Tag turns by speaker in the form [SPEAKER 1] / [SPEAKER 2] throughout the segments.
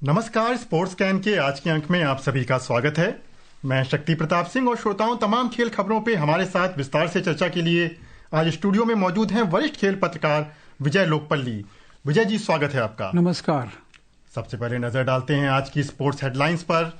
[SPEAKER 1] नमस्कार, sports can के आज के अंक में आप सभी का स्वागत है। मैं शक्ति प्रताप सिंह और श्रोताओं तमाम खेल खबरों पे हमारे साथ विस्तार से चर्चा के लिए आज स्टूडियो में मौजूद हैं वरिष्ठ खेल पत्रकार विजय लोकपल्ली। विजय जी, स्वागत है आपका।
[SPEAKER 2] नमस्कार।
[SPEAKER 1] सबसे पहले नजर डालते हैं आज की स्पोर्ट्स हेडलाइंस पर।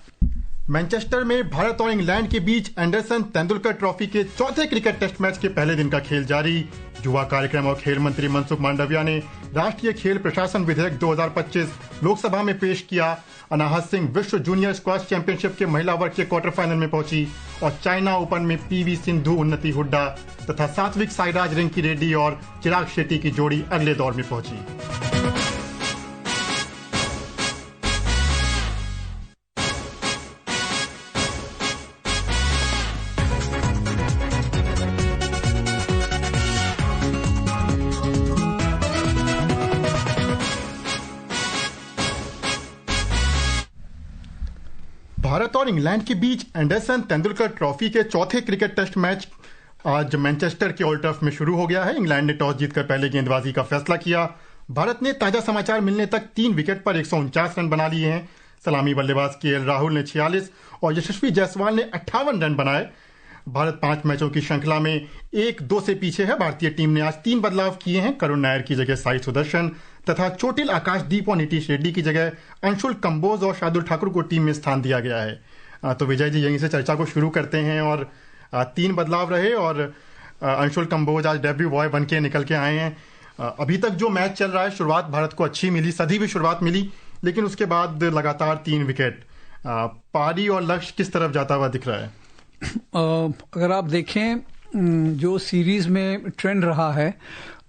[SPEAKER 1] मैनचेस्टर में भारत और इंग्लैंड के बीच एंडरसन तेंदुलकर ट्रॉफी के चौथे क्रिकेट टेस्ट मैच के पहले दिन का खेल जारी। युवा कार्यक्रम और खेल मंत्री मनसुख मांडविया ने राष्ट्रीय खेल प्रशासन विधेयक 2025 लोकसभा में पेश किया। अनाहत सिंह विश्व जूनियर स्क्वैश चैंपियनशिप के महिला वर्ग के क्वार्टर फाइनल में पहुंची और चाइना ओपन में पीवी सिंधु, उन्नति हुड्डा तथा सात्विक साईराज, रिंकी रेड्डी और चिराग शेट्टी की जोड़ी अगले दौर में पहुंची। भारत और इंग्लैंड के बीच एंडरसन तेंदुलकर ट्रॉफी के चौथे क्रिकेट टेस्ट मैच आज मैनचेस्टर के ओल्ड टर्फ में शुरू हो गया है। इंग्लैंड ने टॉस जीतकर पहले गेंदबाजी का फैसला किया। भारत ने ताजा समाचार मिलने तक 3 विकेट पर 149 रन बना लिए हैं। सलामी बल्लेबाज केएल राहुल ने 46 और यशस्वी जायसवाल ने 58 रन बनाए। भारत 5 मैचों की श्रृंखला में 1-2 से पीछे है। भारतीय टीम ने आज 3 बदलाव किए हैं। करुण नायर की जगह साई सुदर्शन तथा चोटिल आकाशदीप और नीतीश रेड्डी की जगह अंशुल कंबोज और शार्दुल ठाकुर को टीम में स्थान दिया गया है। तो विजय जी, यहीं से चर्चा को शुरू करते हैं। और 3 बदलाव रहे और अंशुल कंबोज आज डेब्यू बॉय बन के निकल के आए हैं। अभी तक जो मैच चल रहा है, शुरुआत भारत को अच्छी मिली, सदी भी शुरुआत मिली, लेकिन उसके बाद लगातार 3 विकेट। पारी और लक्ष्य किस तरफ जाता हुआ दिख रहा है?
[SPEAKER 2] अगर आप देखें जो सीरीज में ट्रेंड रहा है,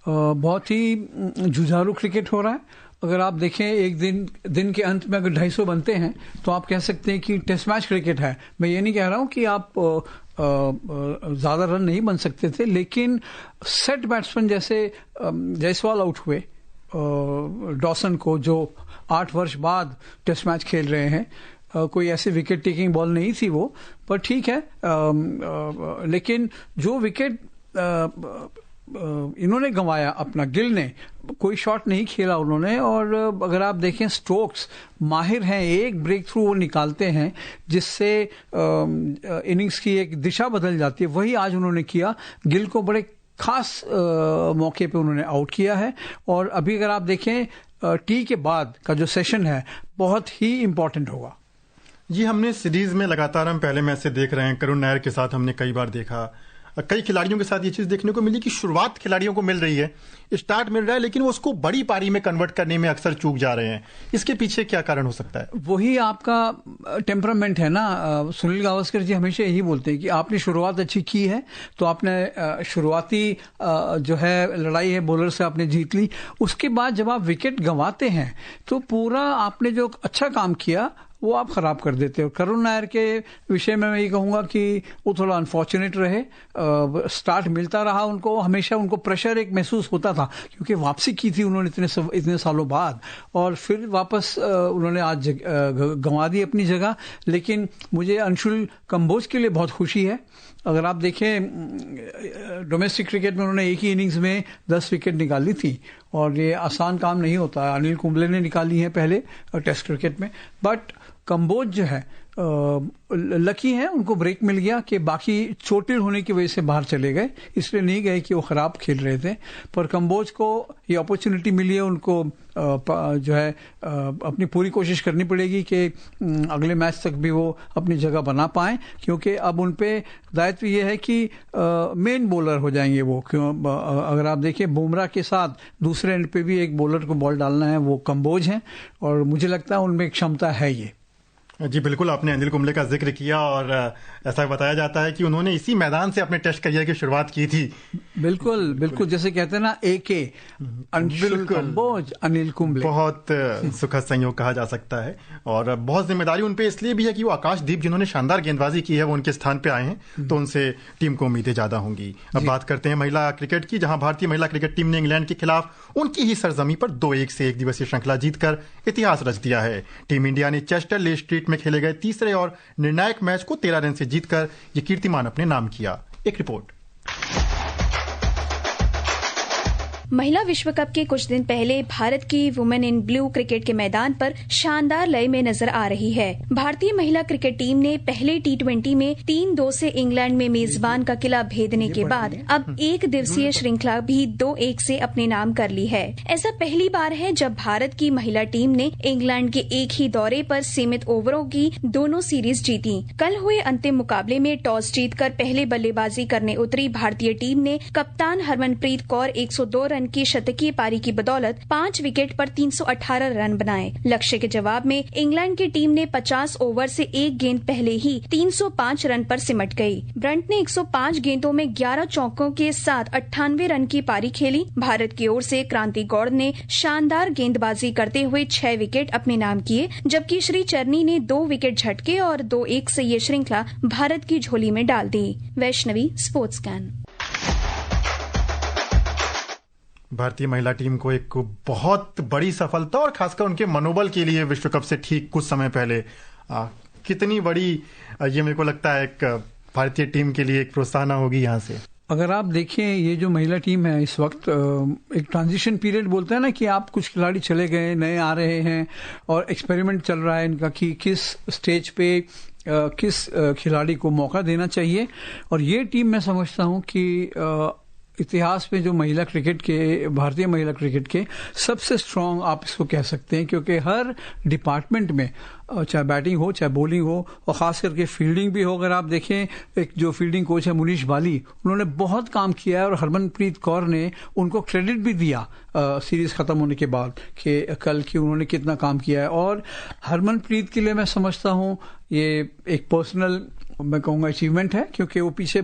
[SPEAKER 2] बहुत ही जुझारू क्रिकेट हो रहा है। अगर आप देखें एक दिन के अंत में अगर 250 बनते हैं तो आप कह सकते हैं कि टेस्ट मैच क्रिकेट है। मैं ये नहीं कह रहा हूं कि आप ज्यादा रन नहीं बन सकते थे, लेकिन सेट बैट्समैन जैसे जायसवाल आउट हुए डॉसन को, जो 8 वर्ष बाद टेस्ट मैच खेल रहे हैं। कोई ऐसे विकेट टेकिंग बॉल नहीं थी वो, पर ठीक है। लेकिन जो विकेट इन्होंने गंवाया अपना, गिल ने कोई शॉट नहीं खेला उन्होंने। और अगर आप देखें स्ट्रोक्स माहिर हैं, एक ब्रेक थ्रू वो निकालते हैं जिससे इनिंग्स की एक दिशा बदल जाती है। वही आज उन्होंने किया। गिल को बड़े खास मौके पे उन्होंने आउट किया है। और अभी अगर आप देखें टी के बाद का जो सेशन है बहुत ही इंपॉर्टेंट होगा।
[SPEAKER 1] जी, हमने सीरीज में लगातार हम पहले मैच से देख रहे हैं। करुण नायर के साथ हमने कई बार देखा, कई खिलाड़ियों के साथ ये चीज देखने को मिली कि शुरुआत खिलाड़ियों को मिल रही है, स्टार्ट मिल रहा है, लेकिन वो उसको बड़ी पारी में कन्वर्ट करने में अक्सर चूक जा रहे हैं। इसके पीछे क्या कारण हो सकता है?
[SPEAKER 2] वही आपका टेम्परामेंट है ना। सुनील गावस्कर जी हमेशा यही बोलते हैं कि आपने शुरुआत अच्छी की है तो आपने शुरुआती जो है लड़ाई है बॉलर से आपने जीत ली। उसके बाद जब आप विकेट गंवाते हैं तो पूरा आपने जो अच्छा काम किया वो आप खराब कर देते हो। करुण नायर के विषय में मैं ये कहूंगा कि वो थोड़ा अनफॉर्चुनेट रहे। स्टार्ट मिलता रहा उनको, हमेशा उनको प्रेशर एक महसूस होता था क्योंकि वापसी की थी उन्होंने इतने सालों बाद, और फिर वापस उन्होंने आज गंवा दी अपनी जगह। लेकिन मुझे अंशुल कंबोज के लिए बहुत खुशी है। अगर आप देखें डोमेस्टिक क्रिकेट में उन्होंने एक ही इनिंग्स में 10 विकेट निकाली थी और ये आसान काम नहीं होता। अनिल कुंबले ने निकाली है पहले टेस्ट क्रिकेट में, बट कंबोज जो है लकी है, उनको ब्रेक मिल गया कि बाकी चोटिल होने की वजह से बाहर चले गए, इसलिए नहीं गए कि वो खराब खेल रहे थे। पर कंबोज को ये अपॉर्चुनिटी मिली है, उनको जो है अपनी पूरी कोशिश करनी पड़ेगी कि अगले मैच तक भी वो अपनी जगह बना पाएं, क्योंकि अब उन पे दायित्व ये है कि मेन बॉलर हो जाएंगे वो। क्यों, अगर आप देखिए बुमराह के साथ दूसरे एंड पे भी एक बॉलर को बॉल डालना है, वो कंबोज हैं, और मुझे लगता है उनमें एक क्षमता है ये।
[SPEAKER 1] जी बिल्कुल, आपने अनिल कुंबले का जिक्र किया और ऐसा बताया जाता है कि उन्होंने इसी मैदान से अपने टेस्ट करियर की शुरुआत की थी।
[SPEAKER 2] बिल्कुल बिल्कुल, जैसे कहते हैं ना एके, अंशुल कंबोज, अनिल कुंबले।
[SPEAKER 1] बहुत सुखद संयोग कहा जा सकता है और बहुत जिम्मेदारी उन पे इसलिए भी है कि वो आकाशदीप जिन्होंने शानदार गेंदबाजी की है वो उनके स्थान पे आए हैं, तो उनसे टीम को उम्मीदें ज्यादा होंगी। अब बात करते हैं महिला क्रिकेट की, जहां भारतीय महिला क्रिकेट टीम ने इंग्लैंड के खिलाफ उनकी ही सरजमी पर 2-1 से 1 दिवसीय श्रृंखला जीतकर इतिहास रच दिया है। टीम इंडिया ने चेस्टर ले स्ट्रीट में खेले गए तीसरे और निर्णायक मैच को 13 रन से जीतकर ये कीर्तिमान अपने नाम किया। एक रिपोर्ट।
[SPEAKER 3] महिला विश्व कप के कुछ दिन पहले भारत की वुमेन इन ब्लू क्रिकेट के मैदान पर शानदार लय में नजर आ रही है। भारतीय महिला क्रिकेट टीम ने पहले T20 में 3-2 से इंग्लैंड में मेजबान का किला भेदने के बाद अब एक दिवसीय श्रृंखला भी 2-1 से अपने नाम कर ली है। ऐसा पहली बार है जब भारत की महिला टीम ने इंग्लैंड के एक ही दौरे पर सीमित ओवरों की दोनों सीरीज जीती। कल हुए अंतिम मुकाबले में टॉस जीतकर पहले बल्लेबाजी करने उतरी भारतीय टीम ने कप्तान हरमनप्रीत कौर 102 रन की शतकीय पारी की बदौलत 5 विकेट पर 318 रन बनाए। लक्ष्य के जवाब में इंग्लैंड की टीम ने 50 ओवर से एक गेंद पहले ही 305 रन पर सिमट गई। ब्रंट ने 105 गेंदों में 11 चौकों के साथ 98 रन की पारी खेली। भारत की ओर से क्रांति गौड़ ने शानदार गेंदबाजी करते हुए 6 विकेट अपने नाम किए, जबकि श्री चरनी ने 2 विकेट झटके और 2-1 से ये श्रृंखला भारत की झोली में डाल दी। Vaishnavi, sports can.
[SPEAKER 1] भारतीय महिला टीम को एक बहुत बड़ी सफलता और खासकर उनके मनोबल के लिए विश्व कप से ठीक कुछ समय पहले कितनी बड़ी ये मेरे को लगता है एक भारतीय टीम के लिए एक प्रोत्साहन होगी यहाँ से।
[SPEAKER 2] अगर आप देखें ये जो महिला टीम है इस वक्त एक ट्रांजिशन पीरियड बोलते हैं ना कि आप कुछ खिलाड़ी चले गए, नए आ रहे हैं और एक्सपेरिमेंट चल रहा है इनका कि किस स्टेज पे किस खिलाड़ी को मौका देना चाहिए। और ये टीम मैं समझता हूँ कि इतिहास में जो महिला क्रिकेट के भारतीय महिला क्रिकेट के सबसे स्ट्रांग आप इसको कह सकते हैं, क्योंकि हर डिपार्टमेंट में चाहे बैटिंग हो चाहे बॉलिंग हो और खास करके फील्डिंग भी हो। अगर आप देखें एक जो फील्डिंग कोच है मुनीश बाली, उन्होंने बहुत काम किया है और हरमनप्रीत कौर ने उनको क्रेडिट भी दिया सीरीज खत्म होने के बाद कि कल की उन्होंने कितना काम किया है। और हरमनप्रीत के लिए मैं समझता हूँ ये एक पर्सनल मैं कहूँगा अचीवमेंट है, क्योंकि वो पीछे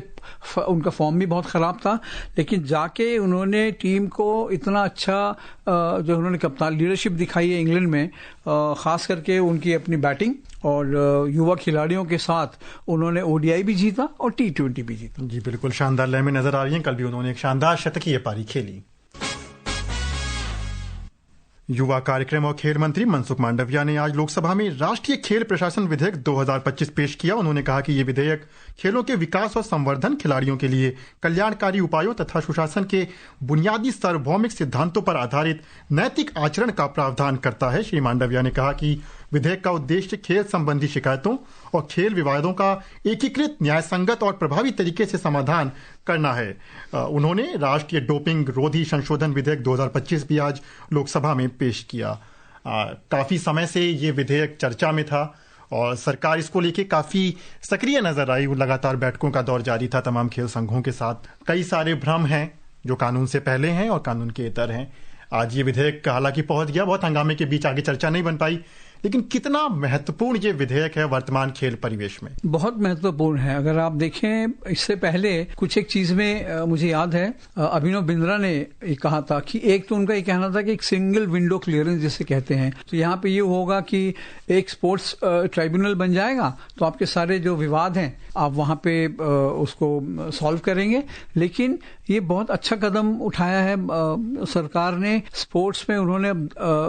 [SPEAKER 2] उनका फॉर्म भी बहुत खराब था, लेकिन जाके उन्होंने टीम को इतना अच्छा जो उन्होंने कप्तान लीडरशिप दिखाई है इंग्लैंड में, खास करके उनकी अपनी बैटिंग और युवा खिलाड़ियों के साथ उन्होंने ODI भी जीता और T20 भी जीता।
[SPEAKER 1] जी बिल्कुल शानदार लय में नजर आ रही हैं। कल भी उन्होंने एक शानदार शतकीय पारी खेली। युवा कार्यक्रम और खेल मंत्री मनसुख मांडविया ने आज लोकसभा में राष्ट्रीय खेल प्रशासन विधेयक 2025 पेश किया। उन्होंने कहा कि ये विधेयक खेलों के विकास और संवर्धन, खिलाड़ियों के लिए कल्याणकारी उपायों तथा सुशासन के बुनियादी सार्वभौमिक सिद्धांतों पर आधारित नैतिक आचरण का प्रावधान करता है। श्री मांडविया ने कहा कि विधेयक का उद्देश्य खेल संबंधी शिकायतों और खेल विवादों का एकीकृत, न्यायसंगत और प्रभावी तरीके से समाधान करना है। उन्होंने राष्ट्रीय डोपिंग रोधी संशोधन विधेयक 2025 भी आज लोकसभा में पेश किया। काफी समय से ये विधेयक चर्चा में था और सरकार इसको लेके काफी सक्रिय नजर आई। लगातार बैठकों का दौर जारी था तमाम खेल संघों के साथ। कई सारे भ्रम हैं जो कानून से पहले हैं और कानून के इतर हैं। आज ये विधेयक हालांकि पहुंच गया, बहुत हंगामे के बीच आगे चर्चा नहीं बन पाई, लेकिन कितना महत्वपूर्ण ये विधेयक है वर्तमान खेल परिवेश में?
[SPEAKER 2] बहुत महत्वपूर्ण है। अगर आप देखें इससे पहले कुछ एक चीज में मुझे याद है अभिनव बिंद्रा ने कहा था कि एक तो उनका ये कहना था कि एक सिंगल विंडो क्लियरेंस जिसे कहते हैं, तो यहाँ पे ये होगा कि एक स्पोर्ट्स ट्राइब्यूनल बन जाएगा तो आपके सारे जो विवाद हैं आप वहां पे उसको सॉल्व करेंगे। लेकिन ये बहुत अच्छा कदम उठाया है सरकार ने। स्पोर्ट्स में उन्होंने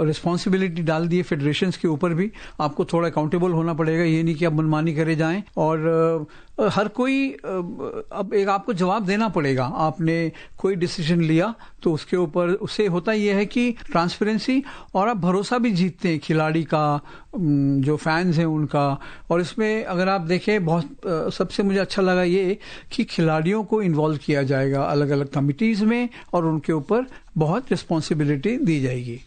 [SPEAKER 2] रिस्पॉन्सिबिलिटी डाल दी है फेडरेशंस के ऊपर भी, आपको थोड़ा अकाउंटेबल होना पड़ेगा, ये नहीं कि आप मनमानी करे जाएं और हर कोई अब एक आपको जवाब देना पड़ेगा। आपने कोई डिसीजन लिया तो उसके ऊपर उससे होता यह है कि ट्रांसपेरेंसी और आप भरोसा भी जीतते हैं खिलाड़ी का, जो फैंस हैं उनका। और इसमें अगर आप देखें बहुत सबसे मुझे अच्छा लगा ये कि खिलाड़ियों को इन्वॉल्व किया जाएगा अलग अलग कमिटीज में और उनके ऊपर बहुत रिस्पॉन्सिबिलिटी दी जाएगी।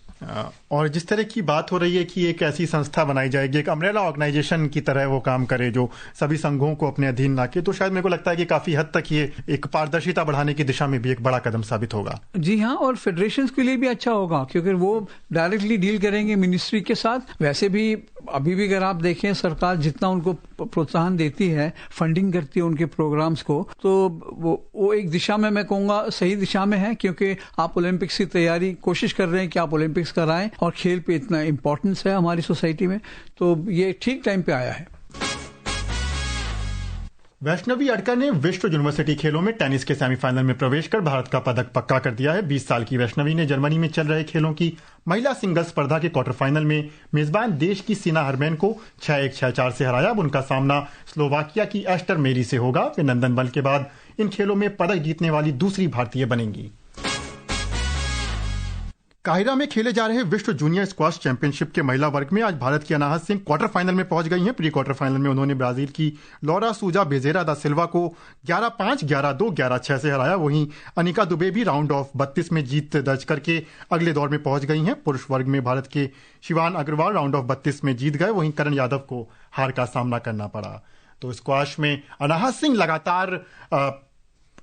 [SPEAKER 1] और जिस तरह की बात हो रही है कि एक ऐसी संस्था बनाई जाएगी, एक अम्ब्रेला ऑर्गेनाइजेशन की तरह वो काम करे जो सभी संघों को अपने अधीन लाके, तो शायद मेरे को लगता है कि काफी हद तक ये एक पारदर्शिता बढ़ाने की दिशा में भी एक बड़ा कदम साबित होगा।
[SPEAKER 2] जी हाँ, और फेडरेशंस के लिए भी अच्छा होगा क्योंकि वो डायरेक्टली डील करेंगे मिनिस्ट्री के साथ। वैसे भी अभी भी अगर आप देखें सरकार जितना उनको प्रोत्साहन देती है, फंडिंग करती है उनके प्रोग्राम्स को, तो वो एक दिशा में मैं कहूँगा सही दिशा में है, क्योंकि आप ओलंपिक्स की तैयारी कोशिश कर रहे हैं कि आप ओलंपिक्स कराएं और खेल पे इतना इम्पोर्टेंस है हमारी सोसाइटी में, तो ये ठीक टाइम पे आया है।
[SPEAKER 1] वैष्णवी अडकर ने विश्व यूनिवर्सिटी खेलों में टेनिस के सेमीफाइनल में प्रवेश कर भारत का पदक पक्का कर दिया है। 20 साल की वैष्णवी ने जर्मनी में चल रहे खेलों की महिला सिंगल्स स्पर्धा के क्वार्टर फाइनल में मेजबान देश की सीना हरमैन को 6-1, 6-4 से हराया। अब उनका सामना स्लोवाकिया की एस्टर मेरी से होगा। वे लंदन बल के बाद इन खेलों में पदक जीतने वाली दूसरी भारतीय बनेंगी। काहिरा में खेले जा रहे विश्व जूनियर स्क्वाश चैंपियनशिप के महिला वर्ग में आज भारत की अनाहत सिंह क्वार्टर फाइनल में पहुंच गई हैं। प्री क्वार्टर फाइनल में उन्होंने ब्राजील की लौरा सूजा बेजेरा दा सिल्वा को 11-5, 11-2, 11-6 से हराया। वहीं अनिका दुबे भी राउंड ऑफ 32 में जीत दर्ज करके अगले दौर में पहुंच गई हैं। पुरुष वर्ग में भारत के शिवान अग्रवाल राउंड ऑफ 32 में जीत गए। वहीं करण यादव को हार का सामना करना पड़ा। तो स्क्वाश में अनाहत सिंह लगातार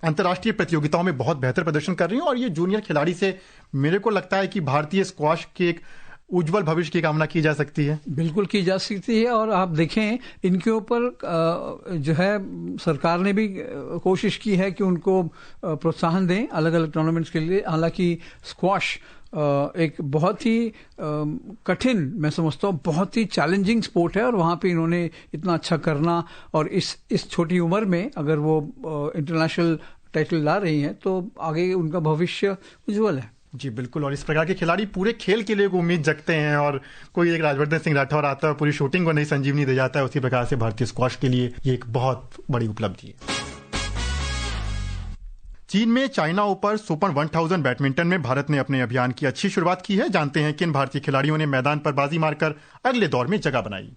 [SPEAKER 1] अंतर्राष्ट्रीय प्रतियोगिताओं में बहुत बेहतर प्रदर्शन कर रही हैं और ये जूनियर खिलाड़ी से मेरे को लगता है कि भारतीय स्क्वाश के एक उज्जवल भविष्य की कामना की जा सकती है।
[SPEAKER 2] बिल्कुल की जा सकती है। और आप देखें इनके ऊपर जो है सरकार ने भी कोशिश की है कि उनको प्रोत्साहन दें अलग अलग टूर्नामेंट्स के लिए। हालांकि स्क्वाश एक बहुत ही कठिन, मैं समझता हूँ बहुत ही चैलेंजिंग स्पोर्ट है और वहाँ पे इन्होंने इतना अच्छा करना और इस छोटी उम्र में अगर वो इंटरनेशनल टाइटल ला रही हैं तो आगे उनका भविष्य उज्जवल है।
[SPEAKER 1] जी बिल्कुल। और इस प्रकार के खिलाड़ी पूरे खेल के लिए उम्मीद जगते हैं और कोई एक राजवर्धन सिंह राठौर आता है और पूरी शूटिंग को नई संजीवनी दे जाता है। उसी प्रकार से भारतीय स्क्वाश के लिए ये एक बहुत बड़ी उपलब्धि है। चीन में चाइना ओपन सुपर 1000 बैडमिंटन में भारत ने अपने अभियान की अच्छी शुरुआत की है। जानते हैं किन भारतीय खिलाड़ियों ने मैदान पर बाजी मारकर अगले दौर में जगह बनाई।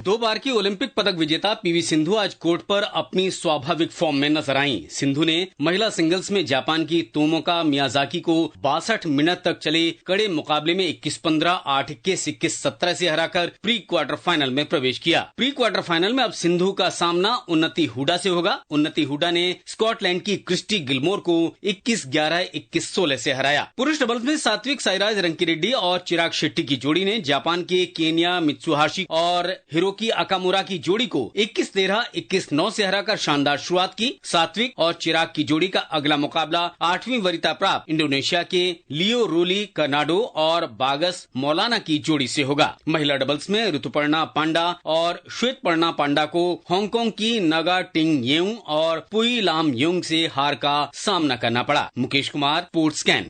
[SPEAKER 4] 2 बार की ओलंपिक पदक विजेता पीवी सिंधु आज कोर्ट पर अपनी स्वाभाविक फॉर्म में नजर आईं। सिंधु ने महिला सिंगल्स में जापान की तोमोका मियाजाकी को 62 मिनट तक चले कड़े मुकाबले में 21-15, 8-21, 21-17 से हराकर प्री क्वार्टर फाइनल में प्रवेश किया। प्री क्वार्टर फाइनल में अब सिंधु का सामना उन्नति हुडा से होगा। उन्नति हुडा ने स्कॉटलैंड की क्रिस्टी गिलमोर को 21-11, 21-16 से हराया। पुरुष डबल्स में सात्विक साईराज रंकीरेड्डी और चिराग शेट्टी की जोड़ी ने जापान के केन्या मित्सुहाशी और हिरोकी अकामुरा की जोड़ी को 21-13, 21-9 से हराकर शानदार शुरुआत की। सात्विक और चिराग की जोड़ी का अगला मुकाबला 8वीं वरीयता प्राप्त इंडोनेशिया के लियो रोली कर्नाडो और बागस मौलाना की जोड़ी से होगा। महिला डबल्स में ऋतुपर्णा पांडा और श्वेतपर्णा पांडा को हांगकांग की नगा टिंग येऊ और पुई लाम योंग से हार का सामना करना पड़ा। Mukesh Kumar, sports scan.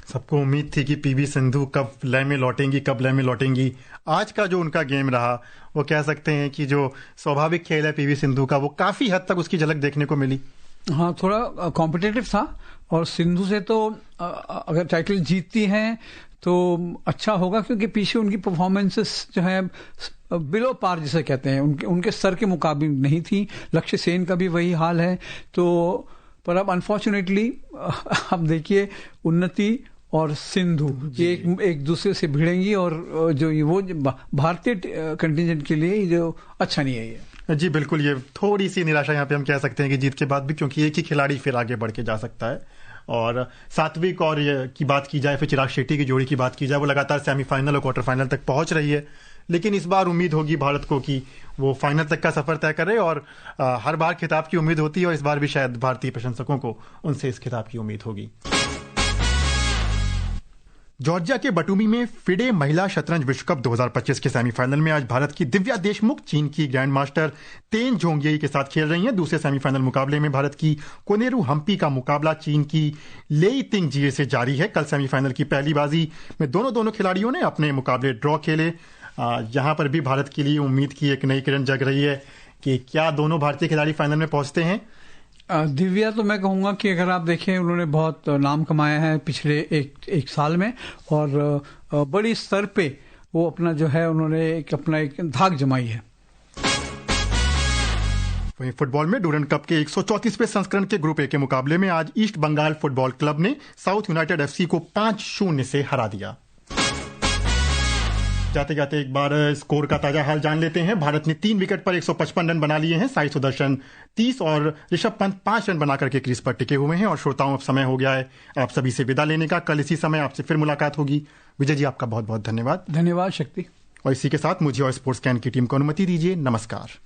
[SPEAKER 1] सबको उम्मीद थी कि पीवी सिंधु कब लय में लौटेंगी। आज का जो उनका गेम रहा वो कह सकते हैं कि जो स्वाभाविक खेल है पीवी सिंधु का वो काफी हद तक उसकी झलक देखने को मिली।
[SPEAKER 2] हाँ, थोड़ा कॉम्पिटिटिव था और सिंधु से तो अगर टाइटल जीतती हैं तो अच्छा होगा क्योंकि पीछे उनकी परफॉर्मेंसेस जो है बिलो पार जिसे कहते हैं उनके स्तर के मुकाबले नहीं थी। लक्ष्य सेन का भी वही हाल है। तो पर अब अनफॉर्चुनेटली अब देखिए उन्नति और सिंधु ये एक दूसरे से भिड़ेंगी और जो वो भारतीय कंटिजेंट के लिए जो अच्छा नहीं है ये।
[SPEAKER 1] जी बिल्कुल, ये थोड़ी सी निराशा यहाँ पे हम कह सकते हैं कि जीत के बाद भी, क्योंकि एक ही खिलाड़ी फिर आगे बढ़ के जा सकता है। और सात्विक और की बात की जाए, फिर चिराग शेट्टी की जोड़ी की बात की जाए, वो लगातार सेमीफाइनल और क्वार्टर फाइनल तक पहुंच रही है। लेकिन इस बार उम्मीद होगी भारत को कि वो फाइनल तक का सफर तय करे और हर बार खिताब की उम्मीद होती है और इस बार भी शायद भारतीय प्रशंसकों को उनसे इस खिताब की उम्मीद होगी। जॉर्जिया के बटूमी में फिडे महिला शतरंज विश्व कप 2025 के सेमीफाइनल में आज भारत की दिव्या देशमुख चीन की ग्रैंड मास्टर तेन जोंगयेई के साथ खेल रही हैं। दूसरे सेमीफाइनल मुकाबले में भारत की कोनेरू हम्पी का मुकाबला चीन की लेई तिंग जिए से जारी है। कल सेमीफाइनल की पहली बाजी में दोनों खिलाड़ियों ने अपने मुकाबले ड्रॉ खेले। यहां पर भी भारत के लिए उम्मीद की एक नई किरण जग रही है कि क्या दोनों भारतीय खिलाड़ी फाइनल में पहुंचते हैं।
[SPEAKER 2] दिव्या तो मैं कहूंगा कि अगर आप देखें उन्होंने बहुत नाम कमाया है पिछले एक साल में और बड़ी स्तर पे वो अपना जो है उन्होंने अपना एक धाक जमाई है।
[SPEAKER 1] वहीं फुटबॉल में डूरंड कप के 134वें संस्करण के ग्रुप ए के मुकाबले में आज ईस्ट बंगाल फुटबॉल क्लब ने साउथ यूनाइटेड FC को 5-0 से हरा दिया। जाते जाते एक बार स्कोर का ताजा हाल जान लेते हैं। भारत ने 3 विकेट पर 155 रन बना लिए हैं। साई सुदर्शन 30 और ऋषभ पंत 5 रन बनाकर के क्रीज पर टिके हुए हैं। और श्रोताओं, अब समय हो गया है आप सभी से विदा लेने का। कल इसी समय आपसे फिर मुलाकात होगी। विजय जी, आपका बहुत बहुत धन्यवाद।
[SPEAKER 2] धन्यवाद शक्ति।
[SPEAKER 1] और इसी के साथ मुझे और स्पोर्ट्स कैन की टीम को अनुमति दीजिए। नमस्कार।